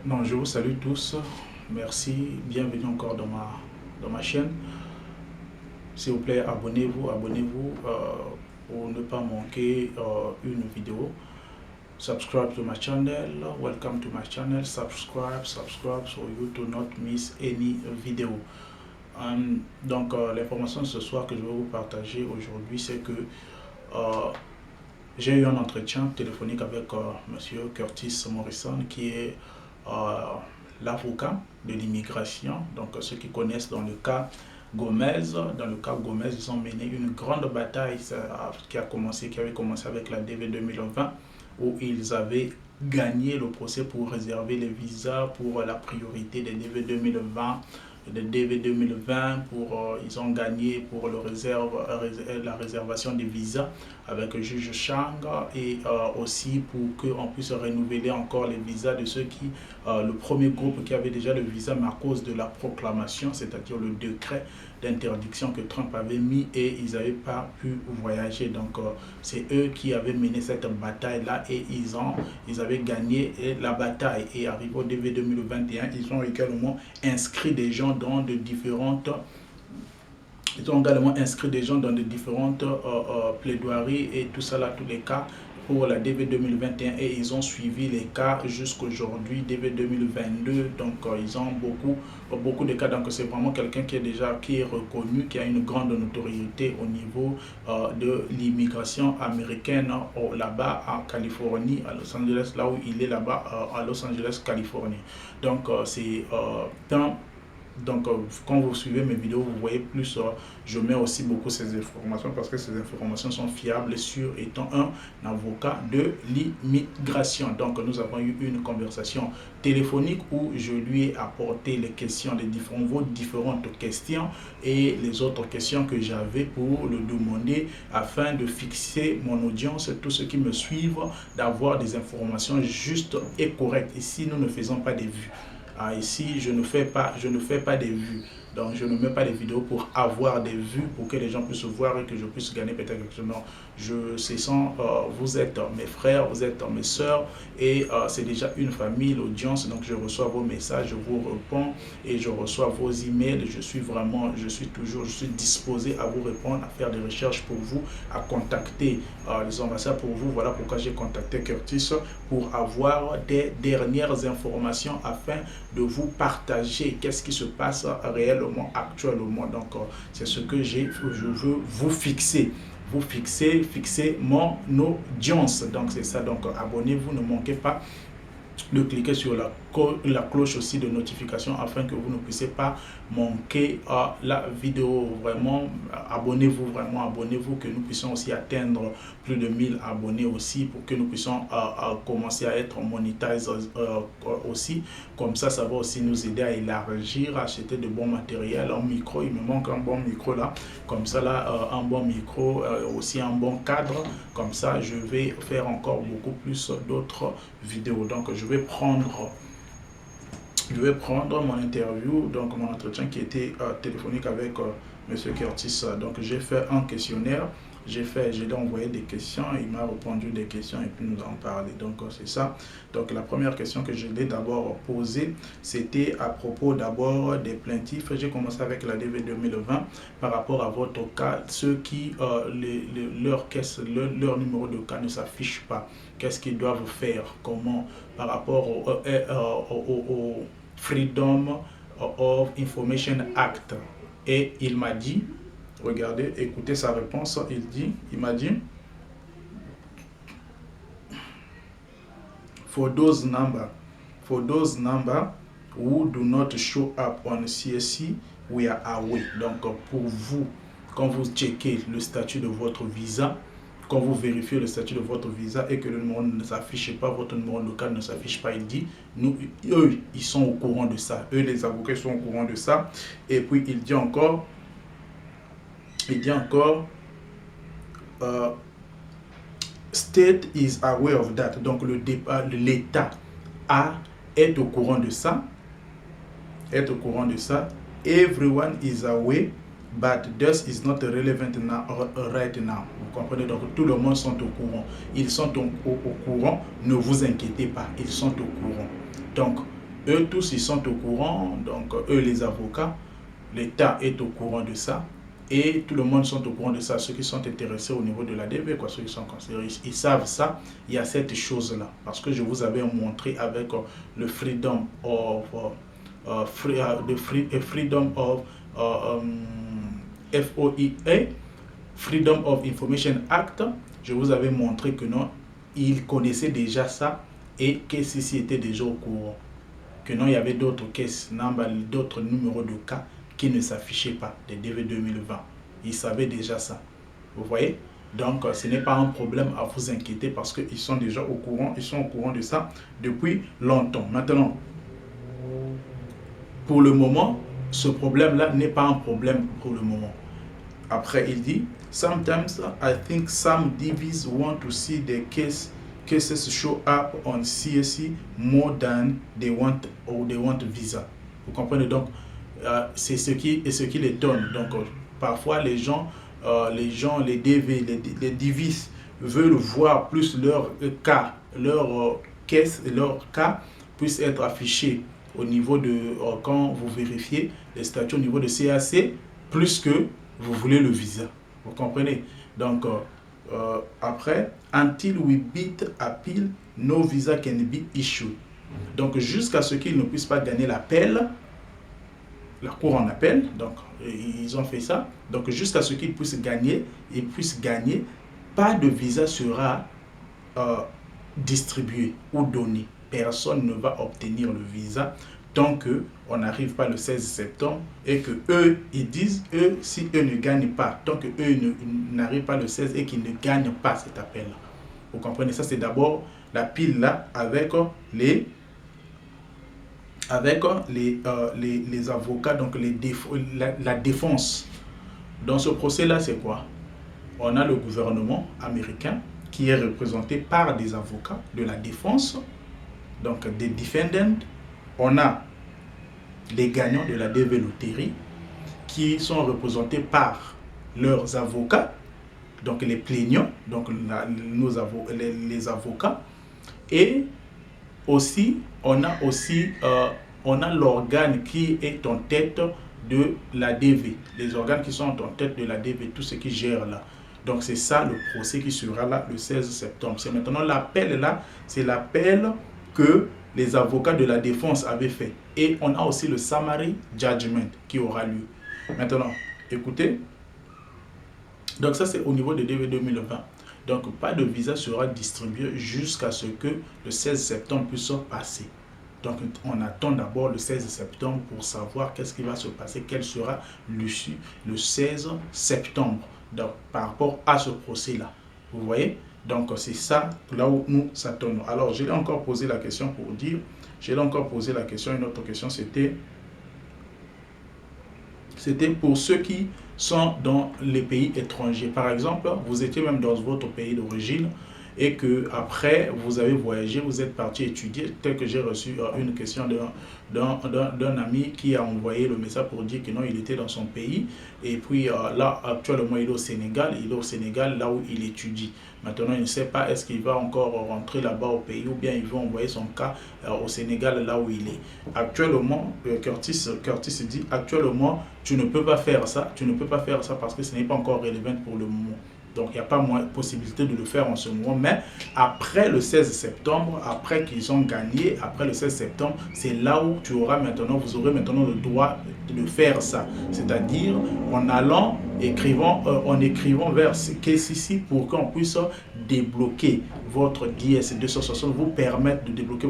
Non, je vous salue tous. Merci. Bienvenue encore dans ma chaîne. S'il vous plaît, abonnez-vous pour ne pas manquer une vidéo. Subscribe to my channel. Welcome to my channel. Subscribe so you do not miss any video. L'information de ce soir que je vais vous partager aujourd'hui, c'est que j'ai eu un entretien téléphonique avec Monsieur Curtis Morrison, qui est l'avocat de l'immigration. Donc ceux qui connaissent dans le cas Gomez, ils ont mené une grande bataille qui avait commencé avec la DV 2020, où ils avaient gagné le procès pour réserver les visas pour la priorité des DV 2020. Ils ont gagné pour la réservation des visas avec le juge Chang, et aussi pour qu'on puisse renouveler encore les visas de ceux qui, le premier groupe qui avait déjà le visa, mais à cause de la proclamation, c'est-à-dire le décret d'interdiction que Trump avait mis, et ils n'avaient pas pu voyager. Donc c'est eux qui avaient mené cette bataille-là, et ils avaient gagné la bataille. Et arrivé au DV 2021, ils ont également inscrit des gens dans de différentes plaidoiries et tout ça là, tous les cas pour la DV 2021, et ils ont suivi les cas jusqu'aujourd'hui DV 2022. Donc ils ont beaucoup de cas. Donc c'est vraiment quelqu'un qui est reconnu, qui a une grande notoriété au niveau de l'immigration américaine là-bas en Californie, à Los Angeles, là où il est là-bas à Los Angeles, Californie. Donc quand vous suivez mes vidéos, vous voyez plus, je mets aussi beaucoup ces informations parce que ces informations sont fiables et sûres, étant un avocat de l'immigration. Donc nous avons eu une conversation téléphonique où je lui ai apporté les questions, vos différentes questions et les autres questions que j'avais pour le demander, afin de fixer mon audience, tous ceux qui me suivent, d'avoir des informations justes et correctes. Ici, nous ne faisons pas des vues. Ici, je ne fais pas des vues. Donc, je ne mets pas des vidéos pour avoir des vues, pour que les gens puissent voir et que je puisse gagner peut-être quelque chose. Non, vous êtes mes frères, vous êtes mes soeurs, et c'est déjà une famille, l'audience. Donc, je reçois vos messages, je vous réponds, et je reçois vos emails. Je suis disposé à vous répondre, à faire des recherches pour vous, à contacter les ambassades pour vous. Voilà pourquoi j'ai contacté Curtis, pour avoir des dernières informations afin de vous partager qu'est-ce qui se passe réellement actuellement. Donc c'est ce que je veux vous fixer. Fixer mon audience. Donc c'est ça. Donc abonnez-vous, ne manquez pas de cliquer sur la cloche aussi de notification, afin que vous ne puissiez pas manquer la vidéo. Vraiment, abonnez-vous, que nous puissions aussi atteindre plus de 1000 abonnés aussi, pour que nous puissions commencer à être monétisés aussi. Comme ça, ça va aussi nous aider à élargir, à acheter de bons matériels, un micro. Il me manque un bon micro là, comme ça là, un bon micro, aussi un bon cadre. Comme ça, je vais faire encore beaucoup plus d'autres vidéos. Donc je vais prendre mon interview, donc mon entretien qui était téléphonique avec Monsieur Curtis. Donc j'ai fait un questionnaire, j'ai envoyé des questions, il m'a répondu des questions, et puis nous en parler. Donc c'est ça. Donc la première question que je l'ai d'abord posée, c'était à propos d'abord des plaintifs. J'ai commencé avec la DV 2020 par rapport à votre cas, ceux qui leur numéro de cas ne s'affiche pas. Qu'est-ce qu'ils doivent faire? Comment? Par rapport au Freedom of Information Act. Et il m'a dit, regardez, écoutez sa réponse, il m'a dit, for those number who do not show up on CSC, we are away. Donc pour vous, quand vous checkez le statut de votre visa, quand vous vérifiez le statut de votre visa et que le numéro ne s'affiche pas, votre numéro local ne s'affiche pas, il dit, eux, ils sont au courant de ça. Eux, les avocats, sont au courant de ça. Et puis, il dit encore, state is aware of that. Donc, l'État est au courant de ça. Everyone is aware. But this is not relevant right now. Vous comprenez? Donc tout le monde sont au courant. Ils sont au courant. Ne vous inquiétez pas. Ils sont au courant. Donc eux tous, ils sont au courant, donc eux, les avocats, l'État est au courant de ça, et tout le monde sont au courant de ça, ceux qui sont intéressés au niveau de la DV, quoi, ceux qui sont considérés, ils savent ça, il y a cette chose-là, parce que je vous avais montré avec le Freedom of, Freedom of, FOIA, Freedom of Information Act, je vous avais montré que non, ils connaissaient déjà ça, et que ceci était déjà au courant, que non, il y avait d'autres caisses, d'autres numéros de cas qui ne s'affichaient pas, des DV 2020. Ils savaient déjà ça. Vous voyez? Donc, ce n'est pas un problème à vous inquiéter parce qu'ils sont déjà au courant, ils sont au courant de ça depuis longtemps. Maintenant, pour le moment, ce problème-là n'est pas un problème pour le moment. Après, il dit, sometimes I think some DVs want to see the cases show up on CSE more than they want visa. Vous comprenez? Donc, c'est ce qui l'étonne. Donc, parfois, les DV, les DVs veulent voir plus leur cas, leur caisse, leur cas puissent être affichés au niveau de, quand vous vérifiez les statuts au niveau de CAC, plus que vous voulez le visa. Vous comprenez? Donc, après, until we beat appeal, no visa can be issued. Donc, jusqu'à ce qu'ils ne puissent pas gagner l'appel, la cour en appel, donc ils ont fait ça. Donc, jusqu'à ce qu'ils puissent gagner, pas de visa sera distribué ou donné. Personne ne va obtenir le visa tant qu'on n'arrive pas le 16 septembre et que eux, ils disent, si eux ne gagnent pas, tant que eux n'arrivent pas le 16 et qu'ils ne gagnent pas cet appel-là. Vous comprenez? Ça, c'est d'abord la pile là avec les avocats, donc la défense. Dans ce procès-là, c'est quoi? On a le gouvernement américain qui est représenté par des avocats de la défense, donc des defendants. On a les gagnants de la DV Loterie qui sont représentés par leurs avocats, donc les plaignants, donc les avocats. Et aussi, on a l'organe qui est en tête de la DV, les organes qui sont en tête de la DV, tout ce qui gère là. Donc c'est ça le procès qui sera là le 16 septembre. C'est maintenant l'appel là, c'est l'appel que les avocats de la défense avaient fait. Et on a aussi le summary judgment qui aura lieu. Maintenant, écoutez. Donc ça c'est au niveau de DV 2020. Donc pas de visa sera distribué jusqu'à ce que le 16 septembre puisse passer. Donc on attend d'abord le 16 septembre pour savoir qu'est-ce qui va se passer, quelle sera l'issue le 16 septembre. Donc par rapport à ce procès-là. Vous voyez? Donc c'est ça là où nous s'attendons. Alors je l'ai encore posé la question pour dire, une autre question c'était pour ceux qui sont dans les pays étrangers. Par exemple, vous étiez même dans votre pays d'origine et que après vous avez voyagé, vous êtes parti étudier, tel que j'ai reçu une question d'un ami qui a envoyé le message pour dire que non, il était dans son pays et puis là actuellement il est au Sénégal, là où il étudie. Maintenant il ne sait pas est-ce qu'il va encore rentrer là-bas au pays ou bien il va envoyer son cas au Sénégal là où il est. Actuellement, Curtis dit actuellement tu ne peux pas faire ça, parce que ce n'est pas encore relevant pour le moment. Donc, il n'y a pas possibilité de le faire en ce moment. Mais après le 16 septembre, après qu'ils ont gagné, après le 16 septembre, c'est là où vous aurez maintenant le droit de faire ça. C'est-à-dire en écrivant vers KCC pour qu'on puisse débloquer votre DS 260, vous permettre de débloquer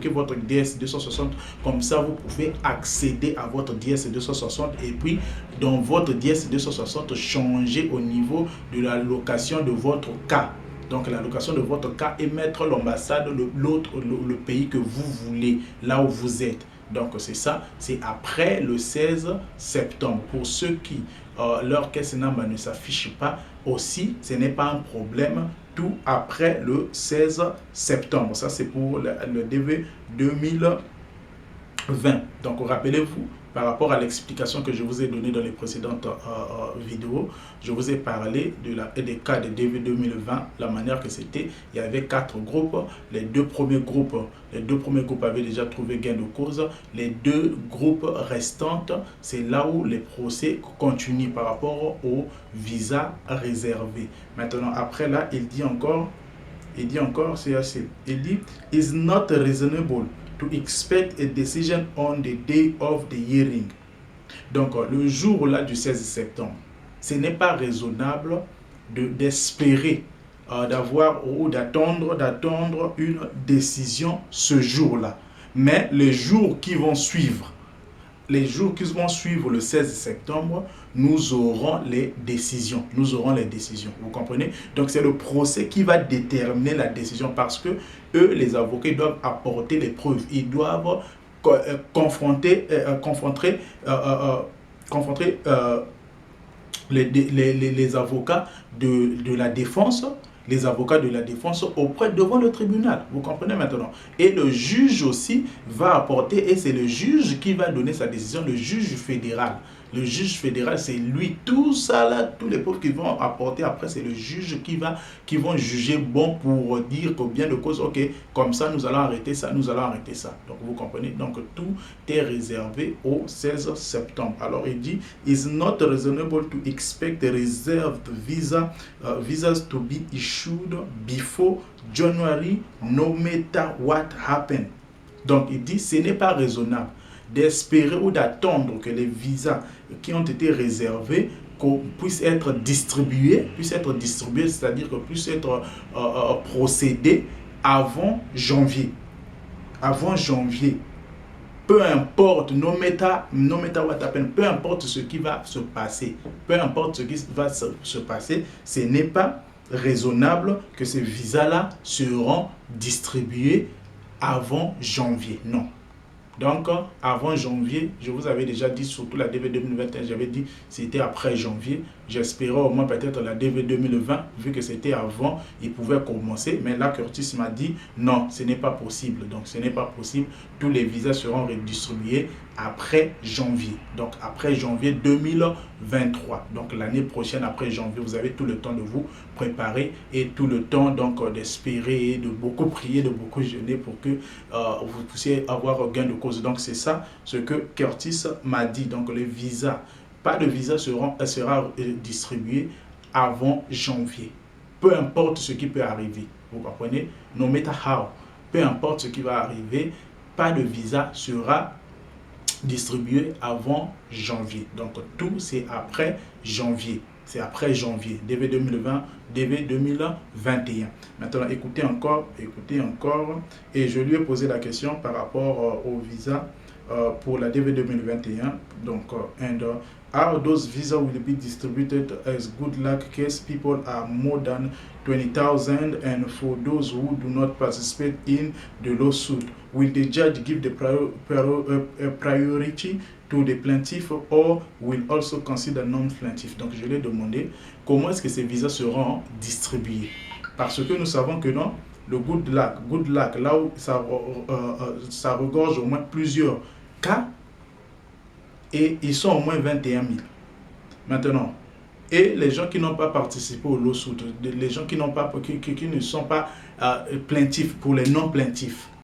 votre DS 260. Comme ça, vous pouvez accéder à votre DS 260 et puis dans votre DS 260, changer au niveau de la location de votre cas. Donc la location de votre cas et mettre l'ambassade, le pays que vous voulez, là où vous êtes. Donc c'est ça, c'est après le 16 septembre. Pour ceux qui, leur caisse number ne s'affiche pas, aussi, ce n'est pas un problème, tout après le 16 septembre. Ça c'est pour le DV 2020. Donc rappelez-vous, par rapport à l'explication que je vous ai donnée dans les précédentes vidéos, je vous ai parlé des cas de DV 2020, la manière que c'était. Il y avait 4 groupes. Les deux premiers groupes avaient déjà trouvé gain de cause. Les 2 groupes restantes, c'est là où les procès continuent par rapport aux visas réservés. Maintenant, après là, il dit encore, c'est assez. Il dit, it's not reasonable to expect a decision on the day of the hearing. Donc, le jour là du 16 septembre, ce n'est pas raisonnable d'espérer d'avoir ou d'attendre une décision ce jour-là. Mais les jours qui vont suivre, le 16 septembre, nous aurons les décisions. Vous comprenez? Donc, c'est le procès qui va déterminer la décision parce que eux, les avocats, doivent apporter les preuves. Ils doivent confronter les avocats de la défense, devant le tribunal. Vous comprenez maintenant? Et le juge aussi va apporter, et c'est le juge qui va donner sa décision, le juge fédéral. Le juge fédéral, c'est lui. Tout ça là, tous les preuves qu'ils vont apporter après, c'est le juge qui vont juger bon pour dire combien de causes, ok, comme ça, nous allons arrêter ça. Donc, vous comprenez? Donc, tout est réservé au 16 septembre. Alors, il dit, it's not reasonable to expect the reserved visas to be issued before January, no matter what happened. Donc, il dit, ce n'est pas raisonnable d'espérer ou d'attendre que les visas qui ont été réservés puissent être distribués, c'est-à-dire que puissent être procédés avant janvier. Peu importe, no matter what happens, peu importe ce qui va se passer, ce n'est pas raisonnable que ces visas-là seront distribués avant janvier. Non. Donc, avant janvier, je vous avais déjà dit, surtout la DV 2021, j'avais dit c'était après janvier. J'espérais au moins peut-être la DV 2020, vu que c'était avant, il pouvait commencer. Mais là, Curtis m'a dit non, ce n'est pas possible. Donc, ce n'est pas possible. Tous les visas seront redistribués après janvier. Donc, après janvier 2023. Donc, l'année prochaine, après janvier, vous avez tout le temps de vous préparer et tout le temps donc d'espérer et de beaucoup prier, de beaucoup jeûner pour que vous puissiez avoir gain de cause. Donc, c'est ça ce que Curtis m'a dit. Donc, les visas, pas de visa sera distribué avant janvier. Peu importe ce qui peut arriver. Vous comprenez? No matter how. Peu importe ce qui va arriver, pas de visa sera distribué avant janvier. Donc, tout c'est après janvier. DV 2020, DV 2021. Maintenant, écoutez encore. Et je lui ai posé la question par rapport au visa pour la DV 2021. Donc, how those visas will be distributed as good luck case people are more than 20,000 and for those who do not participate in the lawsuit, will the judge give the priority to the plaintiff or will also consider non-plaintiff? Donc, je lui ai demandé comment est-ce que ces visas seront distribués. Parce que nous savons que non, le good luck, là où ça regorge au moins plusieurs cas, et ils sont au moins 21 000. Maintenant, et les gens qui n'ont pas participé au lawsuit, les gens qui ne sont pas plaintifs, pour les non-plaintifs,